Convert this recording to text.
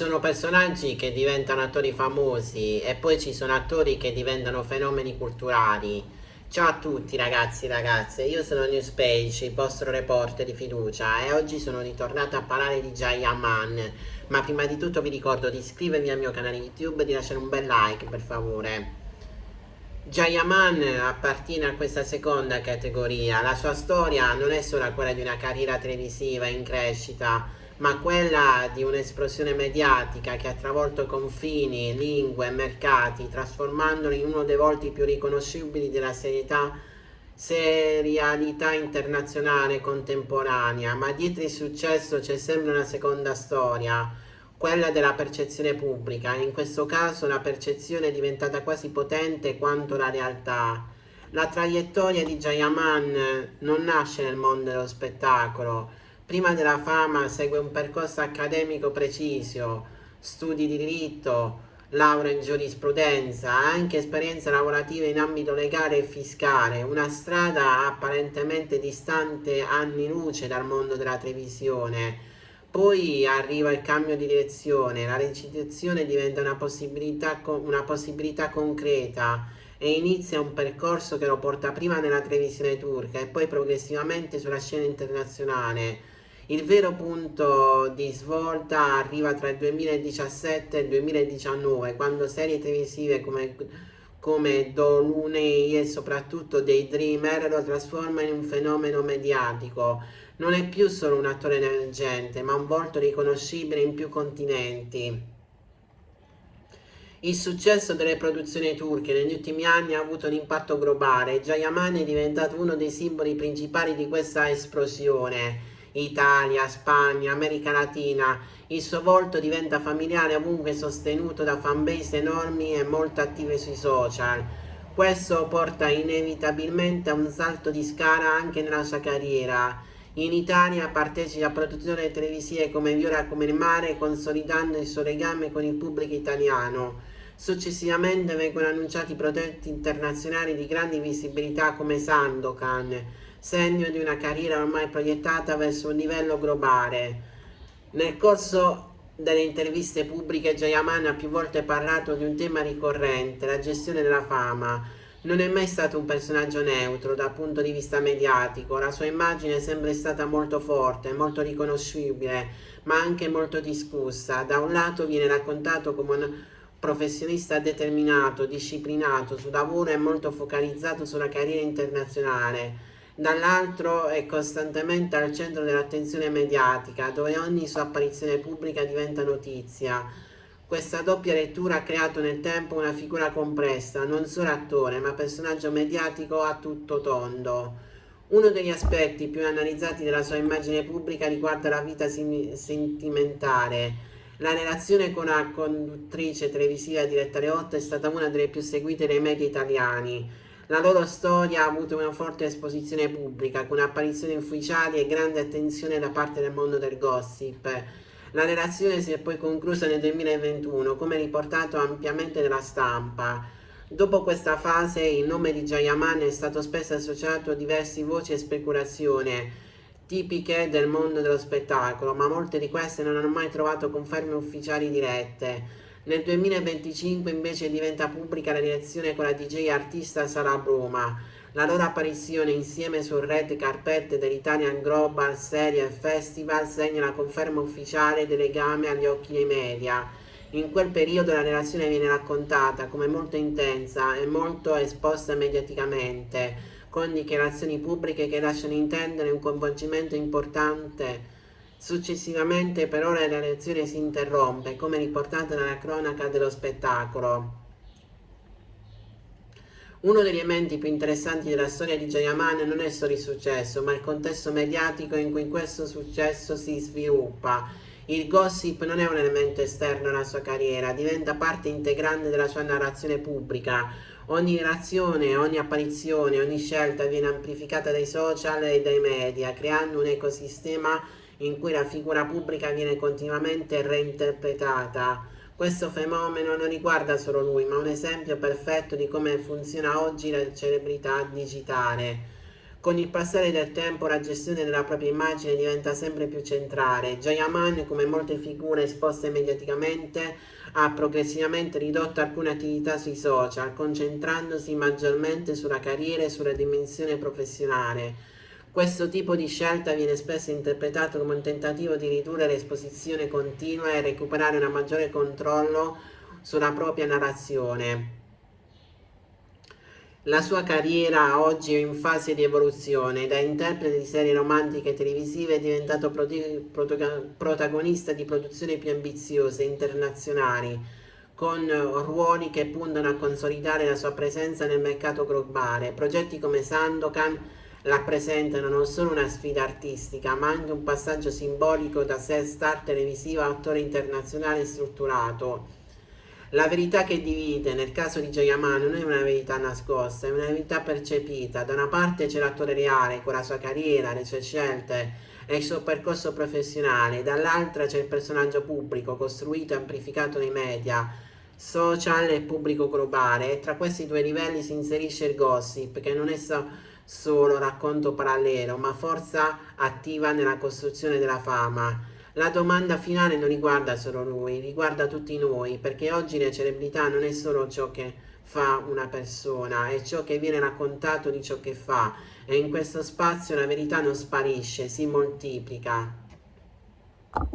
Sono personaggi che diventano attori famosi e poi ci sono attori che diventano fenomeni culturali. Ciao a tutti ragazzi e ragazze, io sono Newspage, il vostro reporter di fiducia e oggi sono ritornato a parlare di Jaya Man. Ma prima di tutto vi ricordo di iscrivervi al mio canale YouTube e di lasciare un bel like per favore. Jayaman appartiene a questa seconda categoria. La sua storia non è solo quella di una carriera televisiva in crescita, ma quella di un'esplosione mediatica che ha travolto confini, lingue e mercati, trasformandolo in uno dei volti più riconoscibili della serialità internazionale contemporanea. Ma dietro il successo c'è sempre una seconda storia, quella della percezione pubblica. In questo caso la percezione è diventata quasi potente quanto la realtà. La traiettoria di Jayaman non nasce nel mondo dello spettacolo. Prima della fama segue un percorso accademico preciso, studi di diritto, laurea in giurisprudenza, anche esperienze lavorative in ambito legale e fiscale, una strada apparentemente distante anni luce dal mondo della televisione. Poi arriva il cambio di direzione, la recitazione diventa una possibilità concreta e inizia un percorso che lo porta prima nella televisione turca e poi progressivamente sulla scena internazionale. Il vero punto di svolta arriva tra il 2017 e il 2019, quando serie televisive come Dolunay e soprattutto Daydreamer lo trasforma in un fenomeno mediatico. Non è più solo un attore emergente, ma un volto riconoscibile in più continenti. Il successo delle produzioni turche negli ultimi anni ha avuto un impatto globale e Jayaman è diventato uno dei simboli principali di questa esplosione. Italia, Spagna, America Latina, il suo volto diventa familiare ovunque, sostenuto da fanbase enormi e molto attive sui social. Questo porta inevitabilmente a un salto di scala anche nella sua carriera. In Italia partecipa a produzioni televisive come Viola come il mare, consolidando il suo legame con il pubblico italiano. Successivamente vengono annunciati progetti internazionali di grande visibilità come Sandokan, segno di una carriera ormai proiettata verso un livello globale. Nel corso delle interviste pubbliche Jayaman ha più volte parlato di un tema ricorrente, la gestione della fama. Non è mai stato un personaggio neutro dal punto di vista mediatico, la sua immagine è sempre stata molto forte, molto riconoscibile, ma anche molto discussa. Da un lato viene raccontato come un professionista determinato, disciplinato sul lavoro e molto focalizzato sulla carriera internazionale. Dall'altro è costantemente al centro dell'attenzione mediatica, dove ogni sua apparizione pubblica diventa notizia. Questa doppia lettura ha creato nel tempo una figura complessa, non solo attore, ma personaggio mediatico a tutto tondo. Uno degli aspetti più analizzati della sua immagine pubblica riguarda la vita sentimentale. La relazione con la conduttrice televisiva Diretta Leotta è stata una delle più seguite dai media italiani. La loro storia ha avuto una forte esposizione pubblica, con apparizioni ufficiali e grande attenzione da parte del mondo del gossip. La relazione si è poi conclusa nel 2021, come riportato ampiamente nella stampa. Dopo questa fase il nome di Jayaman è stato spesso associato a diverse voci e speculazioni tipiche del mondo dello spettacolo, ma molte di queste non hanno mai trovato conferme ufficiali dirette. Nel 2025 invece diventa pubblica la relazione con la DJ artista Sara Bruma. La loro apparizione insieme sul red carpet dell'Italian Global Serie Festival segna la conferma ufficiale del legame agli occhi dei media. In quel periodo la relazione viene raccontata come molto intensa e molto esposta mediaticamente, con dichiarazioni pubbliche che lasciano intendere un coinvolgimento importante. Successivamente però la relazione si interrompe, come riportato nella cronaca dello spettacolo. Uno degli elementi più interessanti della storia di Jayaman non è solo il successo, ma il contesto mediatico in cui questo successo si sviluppa. Il gossip non è un elemento esterno alla sua carriera, diventa parte integrante della sua narrazione pubblica. Ogni relazione, ogni apparizione, ogni scelta viene amplificata dai social e dai media, creando un ecosistema in cui la figura pubblica viene continuamente reinterpretata. Questo fenomeno non riguarda solo lui, ma è un esempio perfetto di come funziona oggi la celebrità digitale. Con il passare del tempo la gestione della propria immagine diventa sempre più centrale. Jayaman, come molte figure esposte mediaticamente, ha progressivamente ridotto alcune attività sui social, concentrandosi maggiormente sulla carriera e sulla dimensione professionale. Questo tipo di scelta viene spesso interpretato come un tentativo di ridurre l'esposizione continua e recuperare un maggiore controllo sulla propria narrazione. La sua carriera oggi è in fase di evoluzione. Da interprete di serie romantiche televisive è diventato protagonista di produzioni più ambiziose, internazionali, con ruoli che puntano a consolidare la sua presenza nel mercato globale. Progetti come Sandokan rappresentano non solo una sfida artistica, ma anche un passaggio simbolico da star televisivo a attore internazionale strutturato. La verità che divide nel caso di Jayaman non è una verità nascosta, è una verità percepita. Da una parte c'è l'attore reale con la sua carriera, le sue scelte e il suo percorso professionale, dall'altra c'è il personaggio pubblico costruito e amplificato nei media, social e pubblico globale, e tra questi due livelli si inserisce il gossip, che non è solo racconto parallelo, ma forza attiva nella costruzione della fama. La domanda finale non riguarda solo lui, riguarda tutti noi, perché oggi la celebrità non è solo ciò che fa una persona, è ciò che viene raccontato di ciò che fa, e in questo spazio la verità non sparisce, si moltiplica.